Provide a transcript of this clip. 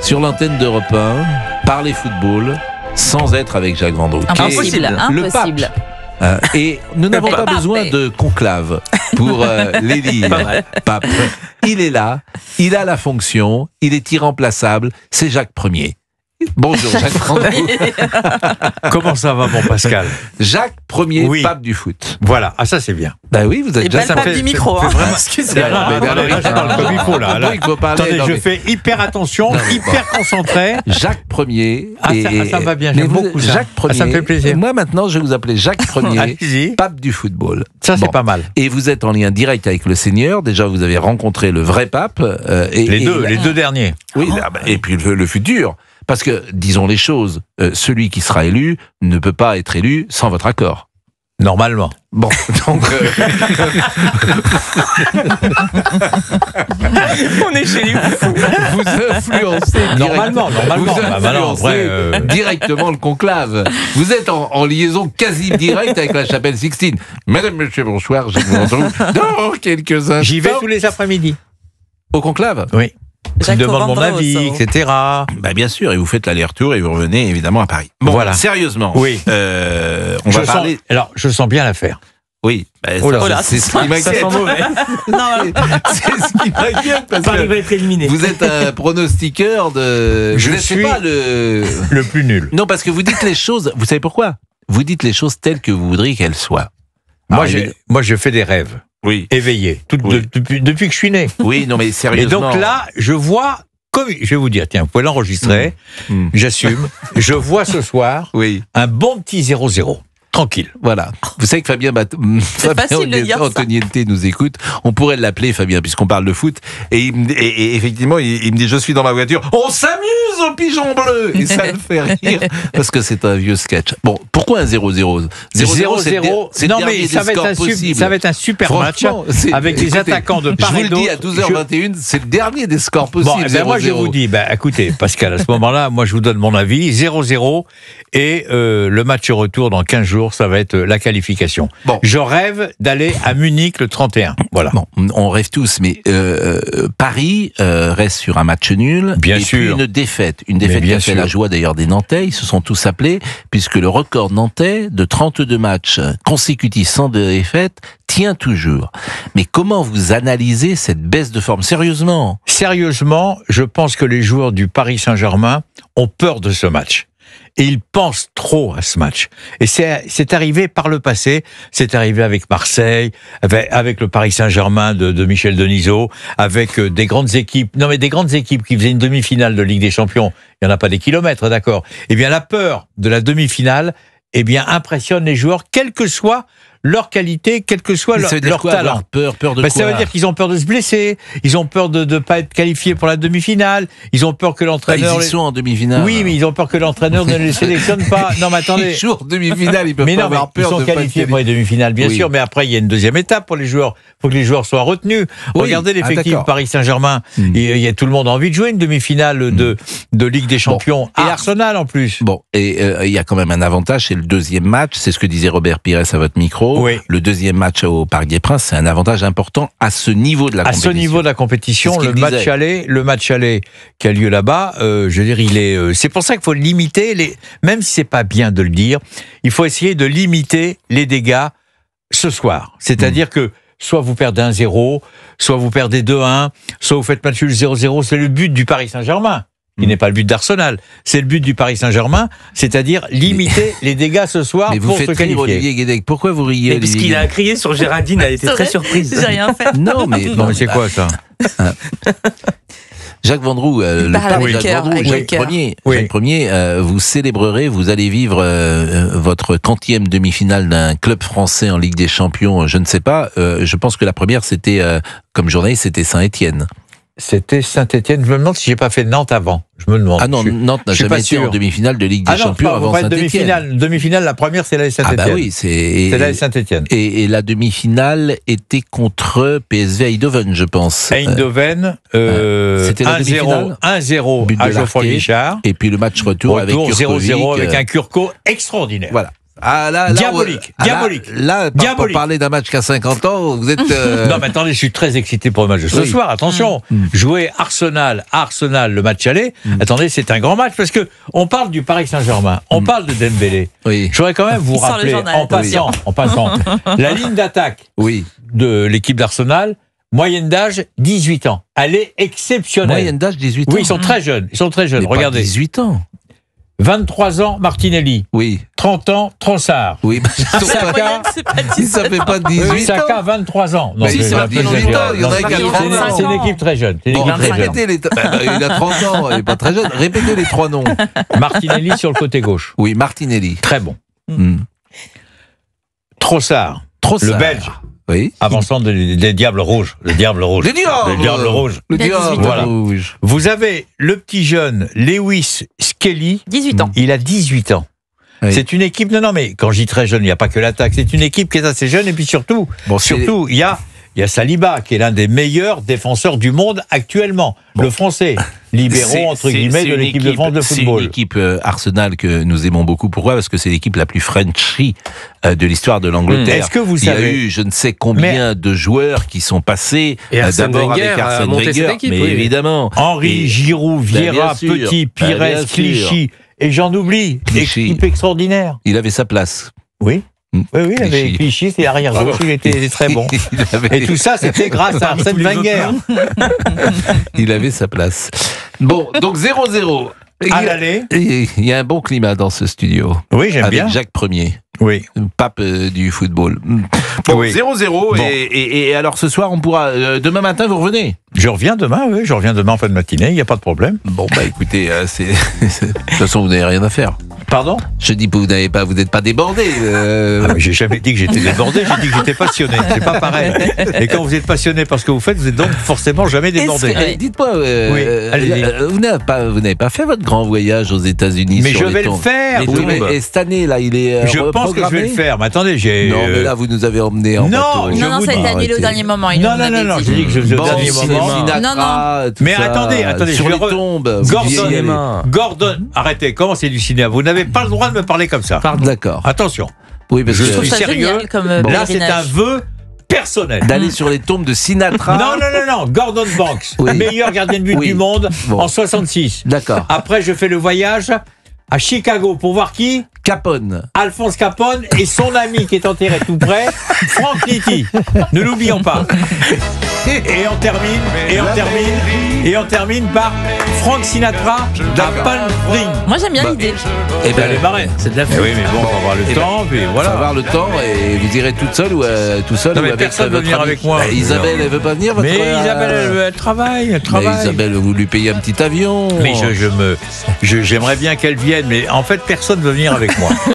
sur l'antenne d'Europe 1, parler football sans être avec Jacques Vendroux. Impossible. Le pape. Et nous n'avons pas besoin de conclave pour l'élire. Pape. Il est là, il a la fonction, il est irremplaçable, c'est Jacques Ier. Bonjour Jacques Vendroux. Comment ça va, mon Pascal? Jacques Ier, Oui. pape du foot. Voilà, ça c'est bien. Ben oui, vous êtes Et déjà... pas le pape du micro. Excusez-moi. Là, je parle comme il faut, là. Il faut parler, Attendez, non, je mais- fais hyper attention, hyper concentré. Jacques Ier. Ça va bien, mais j'aime beaucoup ça. Jacques Ier. Ça me fait plaisir. Moi maintenant, je vais vous appeler Jacques Ier, Allez-y. pape du football. Ça c'est Bon. pas mal. Et vous êtes en lien direct avec le Seigneur. Déjà, vous avez rencontré le vrai pape. Les deux derniers. Oui, et puis le futur. Parce que, disons les choses, celui qui sera élu ne peut pas être élu sans votre accord. Normalement. Bon, donc... On est chez les fous. vous influencez Normalement. Vous Bah, maintenant, influencez après, directement le conclave. Vous êtes en liaison quasi directe avec la chapelle Sixtine. Madame, monsieur, bonsoir, je vous retrouve dans quelques instants. j'y vais tous les après-midi. Au conclave. Oui. Je Jacques demande mon Vendroux, avis, ça. etc. Bah bien sûr, et vous faites l'aller-retour et vous revenez évidemment à Paris. Bon, Voilà. Sérieusement, Oui. on va parler... Alors, je sens bien l'affaire. Oui, bah, Oh là, ça, oh là, c'est ce qui m'inquiète. C'est ce qui m'inquiète parce Paris va que être éliminé. vous êtes un pronostiqueur de... Je vous n'êtes suis pas le... Le plus nul. Non, parce que vous dites les choses... Vous savez pourquoi? Vous dites les choses telles que vous voudriez qu'elles soient. Moi, Alors, moi, je fais des rêves Oui. éveillés Oui. depuis que je suis né. Oui, non mais Et sérieusement... donc là, je vois, comme je vais vous dire, tiens, vous pouvez l'enregistrer, j'assume, je vois ce soir Oui, un bon petit 0-0. Tranquille. voilà. Vous savez que Fabien facile de dire ça. Antoniente nous écoute. On pourrait l'appeler Fabien, puisqu'on parle de foot. Et effectivement, il me dit, je suis dans ma voiture. On s'amuse au pigeon bleu. Et ça le fait rire, parce que c'est un vieux sketch. Bon, pourquoi un 0-0 0-0. c'est le Non, dernier mais des scores possibles. ça va être un super match Franchement, avec des écoutez, attaquants de part Je et vous le dis d'autre. à 12h21, c'est le dernier des scores possibles. Bon, eh ben moi, je 0-0. vous dis, écoutez, Pascal, à ce moment-là, moi, je vous donne mon avis. 0-0. Et le match retour dans 15 jours, ça va être la qualification. Bon. Je rêve d'aller à Munich le 31. Voilà. Bon, on rêve tous, mais Paris reste sur un match nul. Bien et sûr. puis une défaite. Une défaite Mais qui bien a fait sûr. la joie d'ailleurs des Nantais. Ils se sont tous appelés, puisque le record nantais de 32 matchs consécutifs sans défaite tient toujours. Mais comment vous analysez cette baisse de forme? Sérieusement? Sérieusement, je pense que les joueurs du Paris Saint-Germain ont peur de ce match. Et ils pensent trop à ce match. Et c'est arrivé par le passé, c'est arrivé avec Marseille, avec le Paris Saint-Germain de Michel Denisot, avec des grandes équipes, non mais des grandes équipes qui faisaient une demi-finale de Ligue des Champions, il n'y en a pas des kilomètres, d'accord. Eh bien la peur de la demi-finale, eh bien impressionne les joueurs, quelle que soit leur qualité, quel que soit Mais ça veut dire leur quoi, talent. avoir peur de Ben, quoi? ça veut dire qu'ils ont peur de se blesser, ils ont peur de ne pas être qualifiés pour la demi-finale, ils ont peur que l'entraîneur... Ils y sont en demi-finale. Oui, mais ils ont peur que l'entraîneur ne les sélectionne pas. Non, mais attendez. Ils jouent en demi-finale, ils peuvent Mais pas non, mais avoir ils peur sont de pas qualifiés être pour les demi-finales, bien Oui. sûr, mais après, il y a une deuxième étape pour les joueurs. Il faut que les joueurs soient retenus. Oui. Regardez l'effectif d'accord. Paris Saint-Germain. Il y a tout le monde a envie de jouer une demi-finale de Ligue des Champions. Bon. Et Ah. Arsenal, en plus. Bon, et il y a quand même un avantage, c'est le deuxième match, c'est ce que disait Robert Pires à votre micro. Oui. Le deuxième match au Parc des Princes, c'est un avantage important à ce niveau de la À compétition. ce niveau de la compétition, C'est ce qu'il disait. le match aller qui a lieu là-bas, je veux dire, il est. C'est pour ça qu'il faut limiter même si c'est pas bien de le dire, il faut essayer de limiter les dégâts ce soir. C'est-à-dire que soit vous perdez 1-0, soit vous perdez 2-1, soit vous faites match nul 0-0. C'est le but du Paris Saint-Germain. Qui n'est pas le but d'Arsenal, c'est le but du Paris Saint-Germain, c'est-à-dire limiter les dégâts ce soir Mais vous pour se faites rire qualifier. Olivier Guédec. Pourquoi vous riez, Parce Olivier qu'il a Guédec crié sur Géraldine, elle était très J'ai surprise. rien fait. Non, mais Non, mais c'est quoi ça? Jacques Vendroux, le parle pape avec Jacques cœur, Vendroux, avec Jacques cœur. Ier, Oui. Jacques Ier, vous célébrerez, vous allez vivre votre 40e demi-finale d'un club français en Ligue des Champions, je ne sais pas, je pense que la première c'était, comme journaliste, c'était Saint-Étienne. C'était Saint-Étienne. Je me demande si j'ai pas fait Nantes avant. Je me demande. Ah non, Nantes n'a je suis jamais pas été en sûr. demi-finale de Ligue des Champions pas, avant pas Saint-Étienne. demi-finale. Demi-finale, la première, c'est la Ah Saint-Étienne. bah oui, c'est la Saint-Étienne. et la demi-finale était contre PSV Eindhoven, je pense. Eindhoven, c'était la 1-0, demi-finale 1-0 But de à Geoffroy Larquet. Guichard. Et puis le match retour avec Retour Kurkovic. 0-0 avec un Kurko extraordinaire. Voilà. Ah, là, Diabolique, diabolique. Là, pour parler d'un match qu'à 50 ans, vous êtes... Non, mais attendez, je suis très excité pour le match de ce soir. Attention, jouer Arsenal, le match aller. Attendez, c'est un grand match parce que on parle du Paris Saint-Germain, on parle de Dembélé. Oui. Je voudrais quand même vous rappeler, en passant, la ligne d'attaque de l'équipe d'Arsenal, moyenne d'âge 18 ans. Elle est exceptionnelle. Moyenne d'âge 18 ans. Oui, ils sont très jeunes. Mais regardez. Pas 18 ans. 23 ans, Martinelli. Oui. 30 ans, Trossard. Oui, ça fait pas 18 ans. Saka, 23 ans. Non, si, c'est pas 18 ans. Il y en a qui a 30 ans. C'est une équipe très jeune. Il a 30 ans, il n'est pas très jeune. Répétez les 3 noms. Martinelli sur le côté gauche. Oui, Martinelli. Très bon. Trossard. Le Belge. Oui. Avançant des Diables Rouges. Le Diable Rouge. Le Diable Rouge. Le Diable Rouge. Vous avez le petit jeune Lewis Skelly. 18 ans. Il a 18 ans. Oui. C'est une équipe... Non, mais quand je dis très jeune, il n'y a pas que l'attaque. C'est une équipe qui est assez jeune. Et puis surtout, il y a Saliba, qui est l'un des meilleurs défenseurs du monde actuellement. Le Français. Libéraux, entre guillemets, de l'équipe de France de football. C'est une équipe Arsenal que nous aimons beaucoup. Pourquoi ? Parce que c'est l'équipe la plus Frenchy de l'histoire de l'Angleterre. Est-ce que vous savez... Il y a eu je ne sais combien de joueurs qui sont passés d'abord avec Arsène Wenger, mais évidemment. Henry, Giroud, Vieira, Petit, Pires, Clichy, et j'en oublie. Équipe extraordinaire. Il avait sa place. Oui. Oui, il avait Clichy, c'est arrière gauche, il était très bon. Et tout ça, c'était grâce à Arsène Wenger. Il avait sa place. Bon, donc 0-0. À l'aller. Il y a un bon climat dans ce studio. Oui, j'aime bien. Avec Jacques Ier. Oui. Pape du football. Bon, 0-0. Bon. Et alors ce soir, on pourra... demain matin, vous revenez ? Je reviens demain, oui. Je reviens demain en fin de matinée, il n'y a pas de problème. Bon, écoutez, de toute façon, vous n'avez rien à faire. Pardon ? Je dis que vous n'êtes pas débordé. Mais j'ai jamais dit que j'étais débordé, j'ai dit que j'étais passionné. C'est pas pareil. Et quand vous êtes passionné par ce que vous faites, vous êtes donc forcément jamais débordé. Dites-moi, vous n'avez pas fait votre grand voyage aux États-Unis. Mais je vais le faire. Oui, mais cette année, là, il est je pense que je vais le faire. Mais attendez, non, mais là, vous nous avez emmenés en bateau. Non, ça a été annulé au dernier moment. Non, j'ai dit que je faisais au dernier moment. Non. Mais attendez, sur les tombes. Gordon, arrêtez, comment c'est du cinéma ? Vous n'avez pas le droit de me parler comme ça. D'accord. Attention. Oui, parce que je suis sérieux. Là, c'est un vœu personnel. D'aller sur les tombes de Sinatra. Non. Gordon Banks, meilleur gardien de but du monde en 66. D'accord. Après, je fais le voyage à Chicago pour voir qui ? Capone. Alphonse Capone et son ami qui est enterré tout près, Frank Nitti. Ne l'oublions pas. Et on termine par Frank Sinatra à Palm Springs. Moi j'aime bien l'idée. Et ben les marraines, c'est de la fête. Oui, mais bon, on va avoir le temps, puis voilà. On va avoir le temps et vous irez toute seule ou tout seul. Non, mais personne ne veut venir avec moi. Isabelle, elle veut pas venir. Mais Isabelle, elle travaille. Mais Isabelle, vous lui payez un petit avion. Mais j'aimerais bien qu'elle vienne, mais en fait, personne ne veut venir avec moi.